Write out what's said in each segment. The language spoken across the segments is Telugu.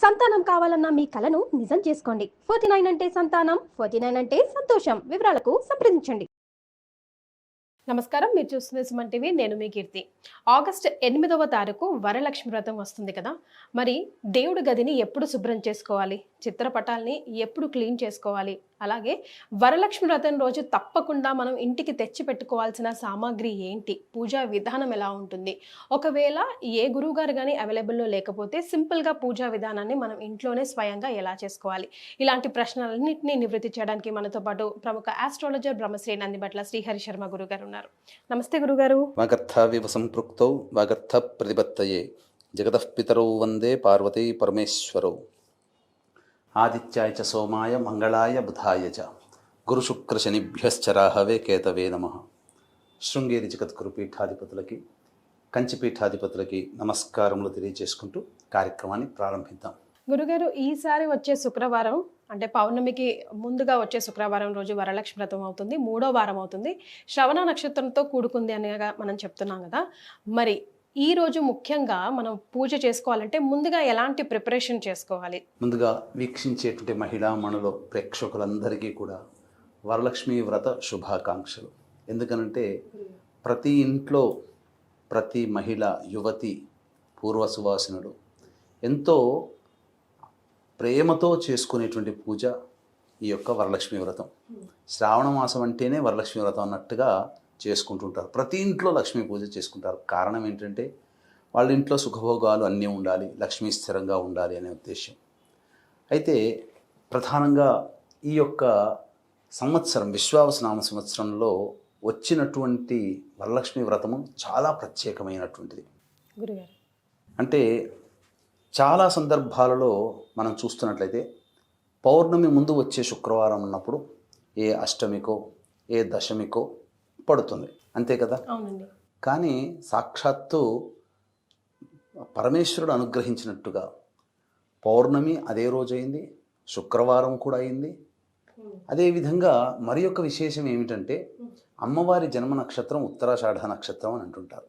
సంతానం కావాలన్న మీ కలను నిజం చేసుకోండి. 49 అంటే సంతానం, 49 అంటే సంతోషం. వివరాలకు సంప్రదించండి. నమస్కారం, మీరు చూస్తున్న సుమన్ టీవీ. నేను మీ కీర్తి. ఆగస్టు 8వ తారీఖు వరలక్ష్మి వ్రతం వస్తుంది కదా. మరి దేవుడి గదిని ఎప్పుడు శుభ్రం చేసుకోవాలి, చిత్రపటాల్ని ఎప్పుడు క్లీన్ చేసుకోవాలి, అలాగే వరలక్ష్మి వ్రతం రోజు తప్పకుండా మనం ఇంటికి తెచ్చి పెట్టుకోవాల్సిన సామాగ్రి ఏంటి, పూజా విధానం ఎలా ఉంటుంది, ఒకవేళ ఏ గురువుగారు కానీ అవైలబుల్లో లేకపోతే సింపుల్గా పూజా విధానాన్ని మనం ఇంట్లోనే స్వయంగా ఎలా చేసుకోవాలి, ఇలాంటి ప్రశ్నలన్నింటినీ నివృత్తి చేయడానికి మనతో పాటు ప్రముఖ ఆస్ట్రాలజర్ బ్రహ్మశ్రీ నందిబట్ల శ్రీహరి శర్మ గురుగారు ఉన్నారు. నమస్తే గురుగారు. వాగర్థావివ సంపృక్తౌ వాగర్థ ప్రతిపత్తయే జగతః పితరౌ వందే పార్వతీ పరమేశ్వరౌ. ఆదిత్యాయ చ సోమాయ మంగళాయ బుధాయ చ గురుశుక్రశనిభ్యశ్చ రాహవే కేతవే నమః. శృంగేరి జగద్గురు పీఠాధిపతులకి, కంచిపీఠాధిపతులకి నమస్కారములు తెలియజేసుకుంటూ కార్యక్రమాన్ని ప్రారంభిద్దాం. గురుగారు, ఈసారి వచ్చే శుక్రవారం అంటే పౌర్ణమికి ముందుగా వచ్చే శుక్రవారం రోజు వరలక్ష్మి వ్రతం అవుతుంది. 3వ వారం అవుతుంది. శ్రవణ నక్షత్రంతో కూడుకుంది అనేగా మనం చెప్తున్నాం కదా. మరి ఈ రోజు ముఖ్యంగా మనం పూజ చేసుకోవాలంటే ముందుగా ఎలాంటి ప్రిపరేషన్ చేసుకోవాలి? ముందుగా వీక్షించేటువంటి మహిళామణులు ప్రేక్షకులందరికీ కూడా వరలక్ష్మి వ్రత శుభాకాంక్షలు. ఎందుకనంటే ప్రతి ఇంట్లో ప్రతి మహిళ, యువతి, పూర్వ సువాసినుడు ఎంతో ప్రేమతో చేసుకునేటువంటి పూజ ఈ యొక్క వరలక్ష్మి వ్రతం. శ్రావణ మాసం అంటేనే వరలక్ష్మి వ్రతం అన్నట్టుగా చేసుకుంటుంటారు. ప్రతి ఇంట్లో లక్ష్మీ పూజ చేసుకుంటారు. కారణం ఏంటంటే వాళ్ళ ఇంట్లో సుఖభోగాలు అన్నీ ఉండాలి, లక్ష్మీ స్థిరంగా ఉండాలి అనే ఉద్దేశం. అయితే ప్రధానంగా ఈ యొక్క సంవత్సరం విశ్వావసునామ సంవత్సరంలో వచ్చినటువంటి వరలక్ష్మి వ్రతము చాలా ప్రత్యేకమైనటువంటిది. గురుగారు, అంటే చాలా సందర్భాలలో మనం చూస్తున్నట్లయితే పౌర్ణమి ముందు వచ్చే శుక్రవారం ఉన్నప్పుడు ఏ అష్టమికో ఏ దశమికో పడుతుంది, అంతే కదా. అవునండి. కానీ సాక్షాత్తు పరమేశ్వరుడు అనుగ్రహించినట్టుగా పౌర్ణమి అదే రోజు అయింది, శుక్రవారం కూడా అయింది. అదేవిధంగా మరి యొక్క విశేషం ఏమిటంటే అమ్మవారి జన్మ నక్షత్రం ఉత్తరాషాఢ నక్షత్రం అని అంటుంటారు.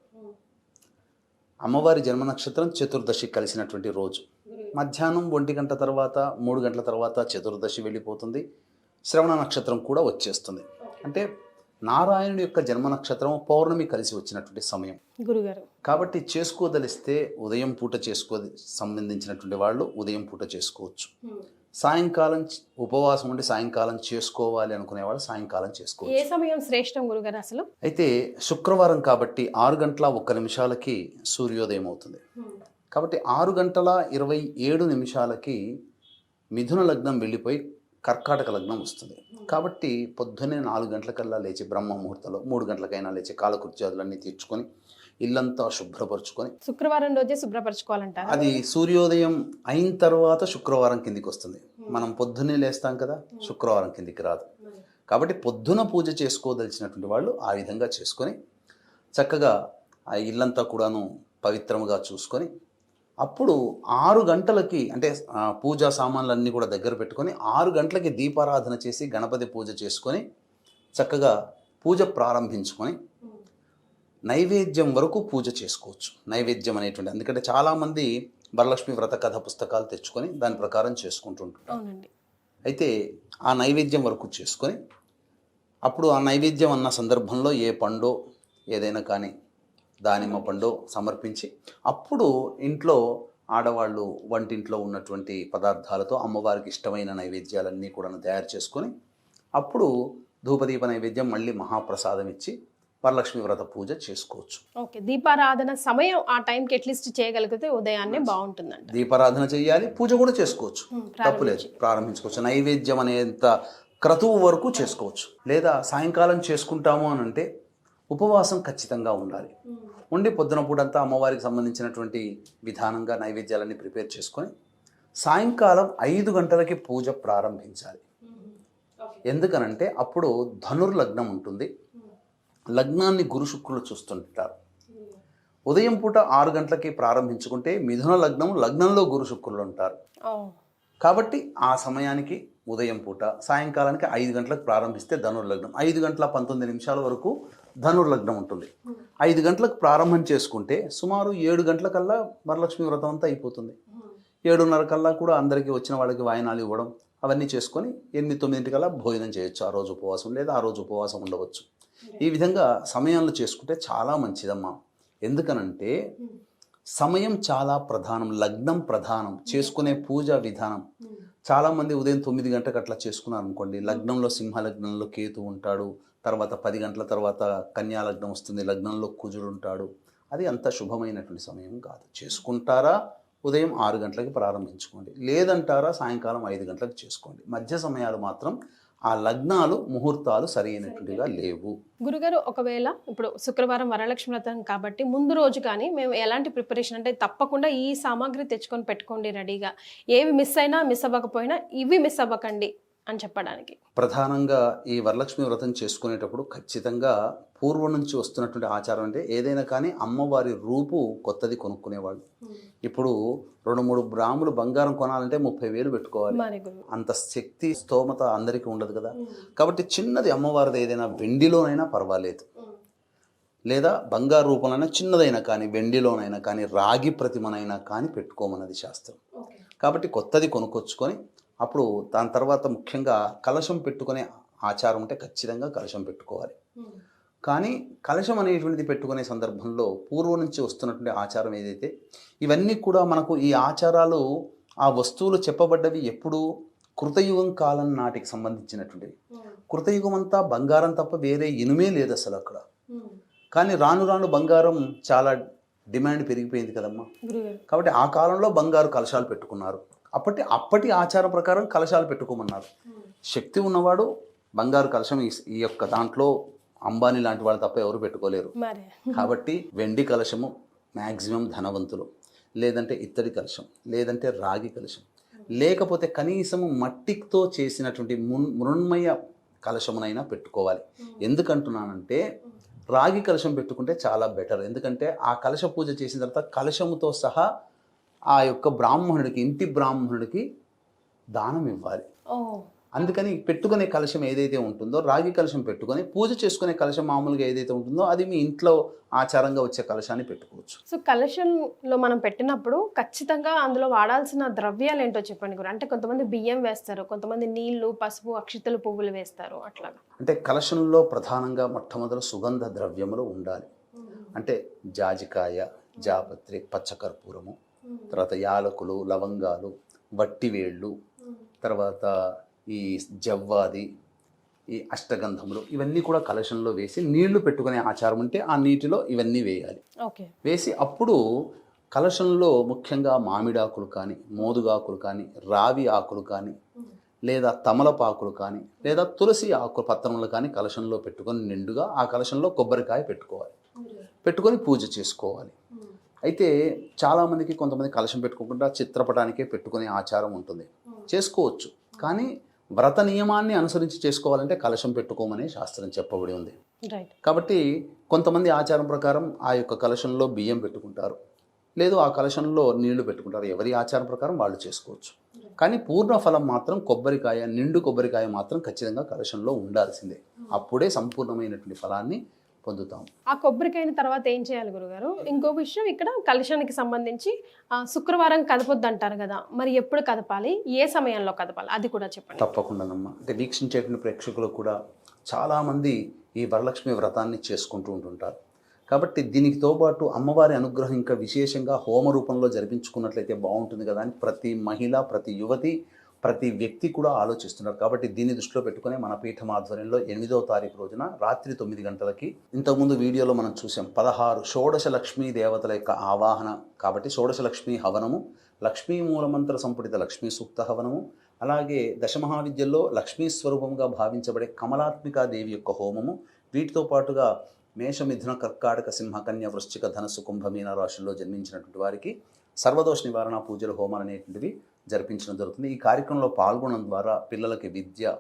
అమ్మవారి జన్మ నక్షత్రం చతుర్దశి కలిసినటువంటి రోజు. మధ్యాహ్నం 1 గంట తర్వాత 3 గంటల తర్వాత చతుర్దశి వెళ్ళిపోతుంది. శ్రవణ నక్షత్రం కూడా వచ్చేస్తుంది. అంటే నారాయణుడి యొక్క జన్మ నక్షత్రం పౌర్ణమి కలిసి వచ్చినటువంటి సమయం గురుగారు. కాబట్టి చేసుకోదలిస్తే ఉదయం పూట సంబంధించినటువంటి వాళ్ళు ఉదయం పూట చేసుకోవచ్చు. సాయంకాలం ఉపవాసం ఉండి సాయంకాలం చేసుకోవాలి అనుకునే వాళ్ళు సాయంకాలం చేసుకోవచ్చు. ఏ సమయం శ్రేష్టం గురుగారు అసలు? అయితే శుక్రవారం కాబట్టి 6 గంటల 1 నిమిషాలకి సూర్యోదయం అవుతుంది. కాబట్టి 6 గంటల 27 నిమిషాలకి మిథున లగ్నం వెళ్ళిపోయి కర్కాటక లగ్నం వస్తుంది. కాబట్టి పొద్దున్నే 4 గంటలకల్లా లేచి బ్రహ్మ ముహూర్తంలో 3 గంటలకైనా లేచి కాలకృత్యాదులన్నీ తీర్చుకొని ఇల్లంతా శుభ్రపరచుకొని, శుక్రవారం రోజే శుభ్రపరచుకోవాలంటారు. అది సూర్యోదయం అయిన తర్వాత శుక్రవారం కిందికి వస్తుంది. మనం పొద్దున్నే లేస్తాం కదా, శుక్రవారం కిందికి రాదు. కాబట్టి పొద్దున పూజ చేసుకోదలిచినటువంటి వాళ్ళు ఆ విధంగా చేసుకొని చక్కగా ఆ ఇల్లంతా కూడాను పవిత్రముగా చూసుకొని అప్పుడు 6 గంటలకి అంటే పూజా సామాన్లన్నీ కూడా దగ్గర పెట్టుకొని 6 గంటలకి దీపారాధన చేసి గణపతి పూజ చేసుకొని చక్కగా పూజ ప్రారంభించుకొని నైవేద్యం వరకు పూజ చేసుకోవచ్చు. నైవేద్యం అనేటువంటి, ఎందుకంటే చాలామంది వరలక్ష్మి వ్రత కథ పుస్తకాలు తెచ్చుకొని దాని ప్రకారం చేసుకుంటుంటారు. అయితే ఆ నైవేద్యం వరకు చేసుకొని అప్పుడు ఆ నైవేద్యం అన్న సందర్భంలో ఏ పండో ఏదైనా కానీ దానిమ్మ పండు సమర్పించి అప్పుడు ఇంట్లో ఆడవాళ్ళు వంటింట్లో ఉన్నటువంటి పదార్థాలతో అమ్మవారికి ఇష్టమైన నైవేద్యాలన్నీ కూడా తయారు చేసుకొని అప్పుడు ధూపదీప నైవేద్యం మళ్ళీ మహాప్రసాదం ఇచ్చి వరలక్ష్మి వ్రత పూజ చేసుకోవచ్చు. ఓకే, దీపారాధన సమయం ఆ టైంకి అట్లీస్ట్ చేయగలిగితే ఉదయాన్నే బాగుంటుందంట. దీపారాధన చేయాలి, పూజ కూడా చేసుకోవచ్చు, తప్పులేదు, ప్రారంభించుకోవచ్చు. నైవేద్యం అనేంత క్రతువు వరకు చేసుకోవచ్చు. లేదా సాయంకాలం చేసుకుంటాము అని అంటే ఉపవాసం ఖచ్చితంగా ఉండాలి. ఉండి పొద్దున పూటంతా అమ్మవారికి సంబంధించినటువంటి విధానంగా నైవేద్యాలన్నీ ప్రిపేర్ చేసుకొని సాయంకాలం 5 గంటలకి పూజ ప్రారంభించాలి. ఎందుకనంటే అప్పుడు ధనుర్లగ్నం ఉంటుంది. లగ్నాన్ని గురు శుక్రులు చూస్తుంటారు. ఉదయం పూట 6 గంటలకి ప్రారంభించుకుంటే మిథున లగ్నం, లగ్నంలో గురు శుక్రులు ఉంటారు. కాబట్టి ఆ సమయానికి ఉదయం పూట సాయంకాలానికి 5 గంటలకు ప్రారంభిస్తే ధనుర్లగ్నం, 5 గంటల 19 నిమిషాల వరకు ధనుర్లగ్నం ఉంటుంది. 5 గంటలకు ప్రారంభం చేసుకుంటే సుమారు 7 గంటలకల్లా వరలక్ష్మి వ్రతం అంతా అయిపోతుంది. 7:30 కల్లా కూడా అందరికీ వచ్చిన వాళ్ళకి వాయినాలు ఇవ్వడం అవన్నీ చేసుకొని 8-9 కల్లా భోజనం చేయొచ్చు. ఆ రోజు ఉపవాసం లేదా ఆ రోజు ఉపవాసం ఉండవచ్చు. ఈ విధంగా సమయంలో చేసుకుంటే చాలా మంచిదమ్మా. ఎందుకనంటే సమయం చాలా ప్రధానం, లగ్నం ప్రధానం, చేసుకునే పూజా విధానం. చాలామంది ఉదయం 9 గంటలకు అట్లా చేసుకున్నారు అనుకోండి, లగ్నంలో సింహ లగ్నంలో కేతు ఉంటాడు, తర్వాత 10 గంటల తర్వాత కన్యా లగ్నం వస్తుంది, లగ్నంలో కుజుడు ఉంటాడు. అది అంత శుభమైనటువంటి సమయం కాదు. చేసుకుంటారా ఉదయం 6 గంటలకి ప్రారంభించుకోండి, లేదంటారా సాయంకాలం 5 గంటలకు చేసుకోండి. మధ్య సమయాలు మాత్రం ఆ లగ్నాలు ముహూర్తాలు సరైనటువంటిగా లేవు. గురుగారు, ఒకవేళ ఇప్పుడు శుక్రవారం వరలక్ష్మి వ్రతం కాబట్టి ముందు రోజు కానీ మేము ఎలాంటి ప్రిపరేషన్ అంటే తప్పకుండా ఈ సామాగ్రి తెచ్చుకొని పెట్టుకోండి రెడీగా, ఏవి మిస్ అయినా మిస్ అవ్వకపోయినా ఇవి మిస్ అవ్వకండి అని చెప్పడానికి? ప్రధానంగా ఈ వరలక్ష్మి వ్రతం చేసుకునేటప్పుడు ఖచ్చితంగా పూర్వం నుంచి వస్తున్నటువంటి ఆచారం అంటే ఏదైనా కానీ అమ్మవారి రూపు కొత్తది కొనుక్కునేవాళ్ళు. ఇప్పుడు 2-3 గ్రాములు బంగారం కొనాలంటే 30,000 పెట్టుకోవాలి. అంత శక్తి స్తోమత అందరికీ ఉండదు కదా. కాబట్టి చిన్నది అమ్మవారిది ఏదైనా వెండిలోనైనా పర్వాలేదు, లేదా బంగారు రూపంలోనైనా చిన్నదైనా కానీ, వెండిలోనైనా కానీ, రాగి ప్రతిమనైనా కానీ పెట్టుకోమన్నది శాస్త్రం. కాబట్టి కొత్తది కొనుక్కొచ్చుకొని అప్పుడు దాని తర్వాత ముఖ్యంగా కలశం పెట్టుకునే ఆచారం ఉంటే ఖచ్చితంగా కలశం పెట్టుకోవాలి. కానీ కలశం అనేటువంటిది పెట్టుకునే సందర్భంలో పూర్వం నుంచి వస్తున్నటువంటి ఆచారం ఏదైతే, ఇవన్నీ కూడా మనకు ఈ ఆచారాలు ఆ వస్తువులు చెప్పబడ్డవి ఎప్పుడు కృతయుగం కాలం నాటికి సంబంధించినటువంటివి. కృతయుగం అంతా బంగారం తప్ప వేరే ఇనుమే లేదు అసలు అక్కడ. కానీ రాను రాను బంగారం చాలా డిమాండ్ పెరిగిపోయింది కదమ్మా. కాబట్టి ఆ కాలంలో బంగారు కలశాలు పెట్టుకున్నారు. అప్పటి ఆచారం ప్రకారం కలశాలు పెట్టుకోమన్నారు. శక్తి ఉన్నవాడు బంగారు కలశం ఈ యొక్క దాంట్లో అంబానీ లాంటి వాళ్ళు తప్ప ఎవరు పెట్టుకోలేరు. కాబట్టి వెండి కలశము మ్యాక్సిమం ధనవంతులు, లేదంటే ఇత్తడి కలశం, లేదంటే రాగి కలశం, లేకపోతే కనీసం మట్టితో చేసినటువంటి మృణ్మయ కలశమునైనా పెట్టుకోవాలి. ఎందుకంటున్నానంటే రాగి కలశం పెట్టుకుంటే చాలా బెటర్. ఎందుకంటే ఆ కలశ పూజ చేసిన తర్వాత కలశముతో సహా ఆ యొక్క బ్రాహ్మణుడికి, ఇంటి బ్రాహ్మణుడికి దానం ఇవ్వాలి. అందుకని పెట్టుకునే కలశం ఏదైతే ఉంటుందో, రాగి కలశం పెట్టుకొని పూజ చేసుకునే కలశం మామూలుగా ఏదైతే ఉంటుందో అది మీ ఇంట్లో ఆచారంగా వచ్చే కలశాన్ని పెట్టుకోవచ్చు. సో కలశంలో మనం పెట్టినప్పుడు ఖచ్చితంగా అందులో వాడాల్సిన ద్రవ్యాలు ఏంటో చెప్పండి గురు. అంటే కొంతమంది బియ్యం వేస్తారు, కొంతమంది నీళ్లు, పసుపు, అక్షితలు, పువ్వులు వేస్తారు. అట్లాగా అంటే కలశంలో ప్రధానంగా మొట్టమొదటి సుగంధ ద్రవ్యములు ఉండాలి. అంటే జాజికాయ, జాపత్రి, పచ్చకర్పూరము, తర్వాత యాలకులు, లవంగాలు, వట్టివేళ్ళు, తర్వాత ఈ జవ్వాది, ఈ అష్టగంధములు, ఇవన్నీ కూడా కలశంలో వేసి నీళ్లు పెట్టుకునే ఆచారం ఉంటే ఆ నీటిలో ఇవన్నీ వేయాలి. వేసి అప్పుడు కలశంలో ముఖ్యంగా మామిడాకులు కానీ, మోదుగాకులు కానీ, రావి ఆకులు కానీ, లేదా తమలపాకులు కానీ, లేదా తులసి ఆకు పత్రములు కానీ కలశంలో పెట్టుకొని నిండుగా ఆ కలశంలో కొబ్బరికాయ పెట్టుకోవాలి. పెట్టుకొని పూజ చేసుకోవాలి. అయితే చాలామందికి కొంతమంది కలశం పెట్టుకోకుండా చిత్రపటానికే పెట్టుకునే ఆచారం ఉంటుంది. చేసుకోవచ్చు, కానీ వ్రత నియమాన్ని అనుసరించి చేసుకోవాలంటే కలశం పెట్టుకోమని శాస్త్రం చెప్పబడి ఉంది. కాబట్టి కొంతమంది ఆచారం ప్రకారం ఆ యొక్క కలశంలో బియ్యం పెట్టుకుంటారు, లేదు ఆ కలశంలో నీళ్లు పెట్టుకుంటారు. ఎవరి ఆచారం ప్రకారం వాళ్ళు చేసుకోవచ్చు. కానీ పూర్ణ ఫలం మాత్రం కొబ్బరికాయ, నిండు కొబ్బరికాయ మాత్రం ఖచ్చితంగా కలశంలో ఉండాల్సిందే. అప్పుడే సంపూర్ణమైనటువంటి ఫలాన్ని పొందుతాం. ఆ కొబ్బరికాయని తర్వాత ఏం చేయాలి గురుగారు? ఇంకో విషయం, ఇక్కడ కలశానికి సంబంధించి శుక్రవారం కదపొద్దు అంటారు కదా, మరి ఎప్పుడు కదపాలి, ఏ సమయంలో కదపాలి, అది కూడా చెప్పండి. తప్పకుండానమ్మా. అంటే వీక్షించేటువంటి ప్రేక్షకులు కూడా చాలామంది ఈ వరలక్ష్మి వ్రతాన్ని చేసుకుంటూ ఉంటుంటారు. కాబట్టి దీనికి తోబాటు అమ్మవారి అనుగ్రహం ఇంకా విశేషంగా హోమ రూపంలో జరిపించుకున్నట్లయితే బాగుంటుంది కదా అని ప్రతి మహిళ, ప్రతి యువతి, ప్రతి వ్యక్తి కూడా ఆలోచిస్తున్నారు. కాబట్టి దీన్ని దృష్టిలో పెట్టుకుని మన పీఠం ఆధ్వర్యంలో 8వ తారీఖు రోజున రాత్రి 9 గంటలకి, ఇంతకుముందు వీడియోలో మనం చూసాం 16 షోడశ లక్ష్మీ దేవతల యొక్క ఆవాహన. కాబట్టి షోడశ లక్ష్మీ హవనము, లక్ష్మీ మూలమంత్ర సంపుటిత లక్ష్మీ సూక్త హవనము, అలాగే దశమహావిద్యల్లో లక్ష్మీ స్వరూపంగా భావించబడే కమలాత్మికా దేవి యొక్క హోమము, వీటితో పాటుగా మేష, మిథున, కర్కాటక, సింహ, కన్య, వృశ్చిక, ధనస్సు, కుంభ, మీన రాశుల్లో జన్మించినటువంటి వారికి సర్వదోష నివారణ పూజలు, హోమాలు అనేటువంటివి జరిపించడం జరుగుతుంది. ఈ కార్యక్రమంలో పాల్గొనడం ద్వారా పిల్లలకి విద్య,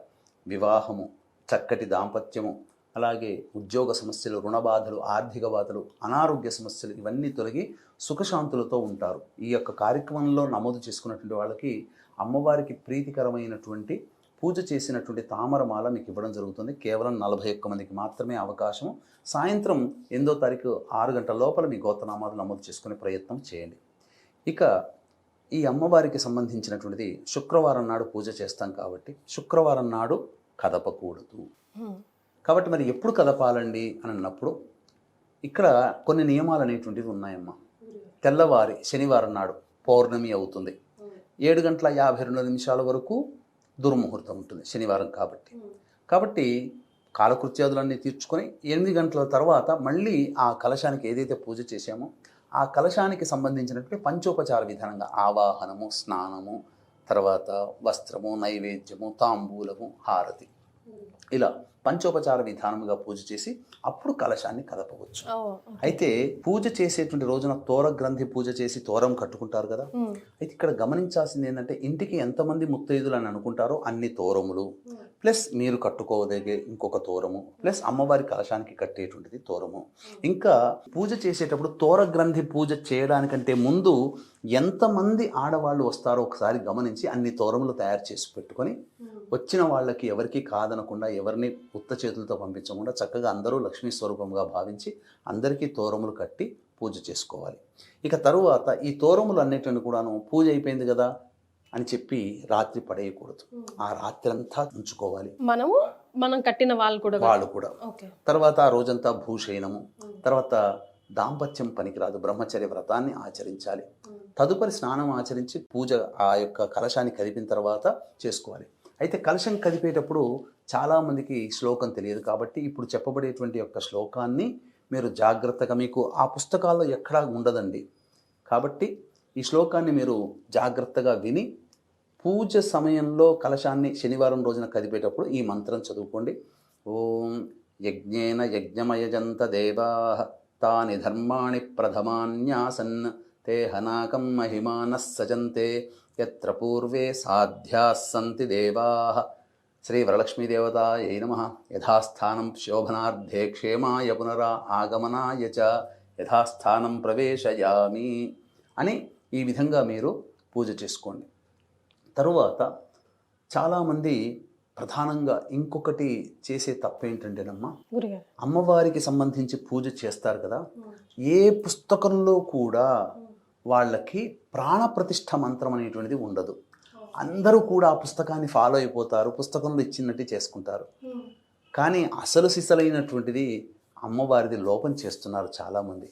వివాహము, చక్కటి దాంపత్యము, అలాగే ఉద్యోగ సమస్యలు, రుణ బాధలు, ఆర్థిక బాధలు, అనారోగ్య సమస్యలు ఇవన్నీ తొలగి సుఖశాంతులతో ఉంటారు. ఈ యొక్క కార్యక్రమంలో నమోదు చేసుకున్నటువంటి వాళ్ళకి అమ్మవారికి ప్రీతికరమైనటువంటి పూజ చేసినటువంటి తామరమాల మీకు ఇవ్వడం జరుగుతుంది. కేవలం 41 మందికి మాత్రమే అవకాశం. సాయంత్రం 8వ తారీఖు 6 గంటల లోపల మీ గోత్రనామాలు నమోదు చేసుకునే ప్రయత్నం చేయండి. ఇక ఈ అమ్మవారికి సంబంధించినటువంటిది శుక్రవారం నాడు పూజ చేస్తాం కాబట్టి శుక్రవారం నాడు కదపకూడదు. కాబట్టి మరి ఎప్పుడు కదపాలండి అని అన్నప్పుడు ఇక్కడ కొన్ని నియమాలు అనేటువంటివి ఉన్నాయమ్మా. తెల్లవారి శనివారం నాడు పౌర్ణమి అవుతుంది, 7:52 వరకు దుర్ముహూర్తం ఉంటుంది శనివారం కాబట్టి కాలకృత్యాదులన్నీ తీర్చుకొని 8 గంటల తర్వాత మళ్ళీ ఆ కలశానికి ఏదైతే పూజ చేశామో ఆ కలశానికి సంబంధించినటువంటి పంచోపచార విధానంగా ఆవాహనము, స్నానము, తర్వాత వస్త్రము, నైవేద్యము, తాంబూలము, హారతి, ఇలా పంచోపచార విధానముగా పూజ చేసి అప్పుడు కలశాన్ని కదపవచ్చు. అయితే పూజ చేసేటువంటి రోజున తోర గ్రంథి పూజ చేసి తోరం కట్టుకుంటారు కదా. అయితే ఇక్కడ గమనించాల్సింది ఏంటంటే ఇంటికి ఎంతమంది ముత్తైదులు అని అనుకుంటారో అన్ని తోరములు ప్లస్ మీరు కట్టుకోదగే ఇంకొక తోరము ప్లస్ అమ్మవారి కలశానికి కట్టేటువంటిది తోరము. ఇంకా పూజ చేసేటప్పుడు తోర గ్రంథి పూజ చేయడానికంటే ముందు ఎంతమంది ఆడవాళ్ళు వస్తారో ఒకసారి గమనించి అన్ని తోరములు తయారు చేసి పెట్టుకొని వచ్చిన వాళ్ళకి ఎవరికి కాదనకుండా ఎవరిని ఉత్త చేతులతో పంపించకుండా చక్కగా అందరూ లక్ష్మీ స్వరూపంగా భావించి అందరికీ తోరములు కట్టి పూజ చేసుకోవాలి. ఇక తరువాత ఈ తోరములు అన్నిటిని కూడాను పూజ అయిపోయింది కదా అని చెప్పి రాత్రి పడేయకూడదు, ఆ రాత్రి అంతా ఉంచుకోవాలి. మనం కట్టిన వాళ్ళు కూడా తర్వాత ఆ రోజంతా భూషయనము, తర్వాత దాంపత్యం పనికిరాదు, బ్రహ్మచర్య వ్రతాన్ని ఆచరించాలి. తదుపరి స్నానం ఆచరించి పూజ ఆ యొక్క కలశాన్ని కదిపిన తర్వాత చేసుకోవాలి. అయితే కలశం కదిపేటప్పుడు చాలామందికి శ్లోకం తెలియదు కాబట్టి ఇప్పుడు చెప్పబడేటువంటి యొక్క శ్లోకాన్ని మీరు జాగ్రత్తగా, మీకు ఆ పుస్తకాల్లో ఎక్కడా ఉండదండి కాబట్టి ఈ శ్లోకాన్ని మీరు జాగ్రత్తగా విని పూజ సమయంలో కలశాన్ని శనివారం రోజున కదిపేటప్పుడు ఈ మంత్రం చదువుకోండి. ఓం యజ్ఞేన యజ్ఞమయజంత దేవాః తాని ధర్మాణి ప్రథమాన్యాసన్ తే హనాకం మహిమానః సజంతే యత్ర పూర్వే సాధ్యాః సంతి దేవాః శ్రీ వరలక్ష్మీదేవతాయై నమః. యథాస్థానం శోభనార్థే క్షేమాయ పునరా ఆగమనాయ చ యథాస్థానం ప్రవేశయామి అని ఈ విధంగా మీరు పూజ చేసుకోండి. తరువాత చాలామంది ప్రధానంగా ఇంకొకటి చేసే తప్పేంటంటేనమ్మా, అమ్మవారికి సంబంధించి పూజ చేస్తారు కదా, ఏ పుస్తకంలో కూడా వాళ్ళకి ప్రాణప్రతిష్ఠ మంత్రం అనేటువంటిది ఉండదు. అందరూ కూడా ఆ పుస్తకాన్ని ఫాలో అయిపోతారు, పుస్తకంలో ఇచ్చినట్టు చేసుకుంటారు. కానీ అసలు సిసలైనటువంటిది అమ్మవారిది లోపం చేస్తున్నారు చాలామంది.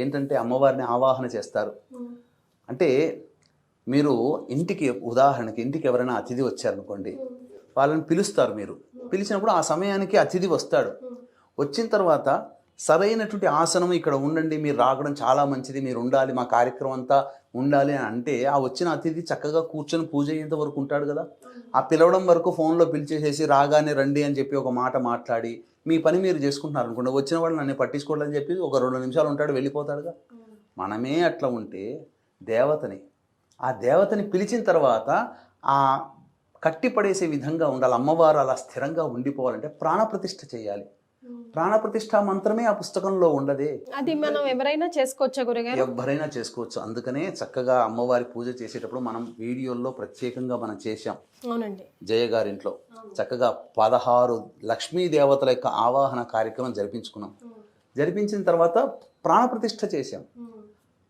ఏంటంటే అమ్మవారిని ఆవాహన చేస్తారు అంటే, మీరు ఇంటికి ఉదాహరణకి ఇంటికి ఎవరైనా అతిథి వచ్చారనుకోండి, వాళ్ళని పిలుస్తారు. మీరు పిలిచినప్పుడు ఆ సమయానికి అతిథి వస్తాడు. వచ్చిన తర్వాత సరైనటువంటి ఆసనం ఇక్కడ ఉండండి, మీరు రావడం చాలా మంచిది, మీరు ఉండాలి, మా కార్యక్రమం అంతా ఉండాలి అని అంటే ఆ వచ్చిన అతిథి చక్కగా కూర్చొని పూజ అయ్యేంత వరకు ఉంటాడు కదా. ఆ పిలవడం వరకు ఫోన్లో పిలిచేసేసి రాగానే రండి అని చెప్పి ఒక మాట మాట్లాడి మీ పని మీరు చేసుకుంటున్నారు అనుకోండి, వచ్చిన వాళ్ళు నన్ను పట్టించుకోవాలని చెప్పి ఒక 2 నిమిషాలు ఉంటాడు, వెళ్ళిపోతాడుగా. మనమే అట్లా ఉంటే ఆ దేవతని పిలిచిన తర్వాత ఆ కట్టిపడేసే విధంగా ఉండాలి. అమ్మవారు అలా స్థిరంగా ఉండిపోవాలంటే ప్రాణప్రతిష్ఠ చేయాలి. ప్రాణప్రతిష్ఠ మంత్రమే ఆ పుస్తకంలో ఉండదే. అది మనం ఎవరైనా చేసుకోవచ్చా గురుగారు? ఎవరైనా చేసుకోవచ్చు. అందుకనే చక్కగా అమ్మవారి పూజ చేసేటప్పుడు మనం వీడియోల్లో ప్రత్యేకంగా మనం చేశాం. అవునండి, జయ గారింట్లో చక్కగా 16 లక్ష్మీ దేవతల యొక్క ఆవాహన కార్యక్రమం జరిపించుకున్నాం. జరిపించిన తర్వాత ప్రాణప్రతిష్ఠ చేశాం.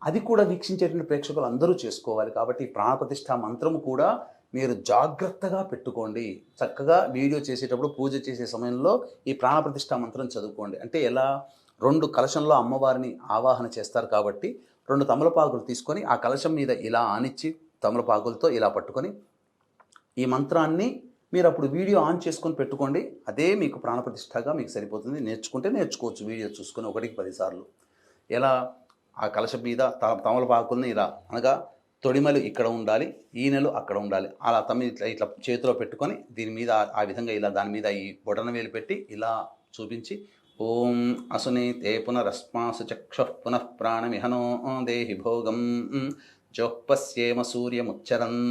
అది కూడా వీక్షించేటువంటి ప్రేక్షకులు అందరూ చేసుకోవాలి. కాబట్టి ప్రాణప్రతిష్ఠ మంత్రము కూడా మీరు జాగ్రత్తగా పెట్టుకోండి. చక్కగా వీడియో చేసేటప్పుడు పూజ చేసే సమయంలో ఈ ప్రాణప్రతిష్ఠ మంత్రం చదువుకోండి. అంటే ఎలా, 2 కలశంలో అమ్మవారిని ఆవాహన చేస్తారు కాబట్టి 2 తమలపాకులు తీసుకొని ఆ కలశం మీద ఇలా ఆనిచ్చి తమలపాకులతో ఇలా పట్టుకొని ఈ మంత్రాన్ని మీరు అప్పుడు వీడియో ఆన్ చేసుకొని పెట్టుకోండి. అదే మీకు ప్రాణప్రతిష్ఠగా మీకు సరిపోతుంది. నేర్చుకుంటే నేర్చుకోవచ్చు వీడియో చూసుకొని 1కి 10 సార్లు. ఎలా, ఆ కలశం మీద తమలపాకుల్ని ఇలా అనగా తొడిమలు ఇక్కడ ఉండాలి, ఈనెలు అక్కడ ఉండాలి, అలా ఇట్లా చేతిలో పెట్టుకొని దీని మీద ఆ విధంగా ఇలా దాని మీద ఈ బొటన వేలు పెట్టి ఇలా చూపించి ఓం అసునీతే పునరస్మాసు చక్షుః పునః ప్రాణమిహనో దేహి భోగం జోఃపస్యేమ సూర్యముచ్చరన్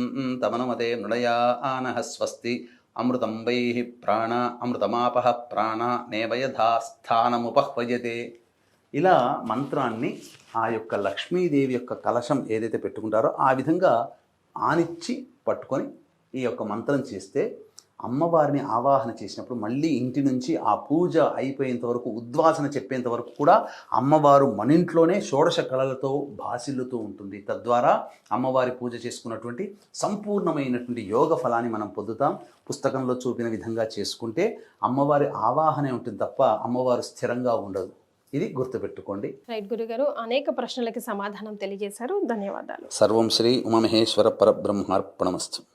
తమనుమతే మృడయా ఆనః స్వస్తి అమృతం వైః ప్రాణ అమృతమాపః ప్రాణ నేవయధా స్థానముపహ్వయతే. ఇలా మంత్రాన్ని ఆ యొక్క లక్ష్మీదేవి యొక్క కలశం ఏదైతే పెట్టుకుంటారో ఆ విధంగా ఆనిచ్చి పట్టుకొని ఈ యొక్క మంత్రం చేస్తే అమ్మవారిని ఆవాహన చేసినప్పుడు మళ్ళీ ఇంటి నుంచి ఆ పూజ అయిపోయేంత వరకు, ఉద్వాసన చెప్పేంత వరకు కూడా అమ్మవారు మన ఇంట్లోనే షోడశ కళలతో భాసిల్లుతూ ఉంటుంది. తద్వారా అమ్మవారి పూజ చేసుకున్నటువంటి సంపూర్ణమైనటువంటి యోగ ఫలాన్ని మనం పొందుతాం. పుస్తకంలో చూపిన విధంగా చేసుకుంటే అమ్మవారి ఆవాహనే ఉంటుంది తప్ప అమ్మవారు స్థిరంగా ఉండదు. ఇది గుర్తుపెట్టుకోండి. రైట్ గురుగారు, అనేక ప్రశ్నలకి సమాధానం తెలియజేశారు. ధన్యవాదాలు. సర్వం శ్రీ ఉమామహేశ్వర పరబ్రహ్మార్పణమస్తు.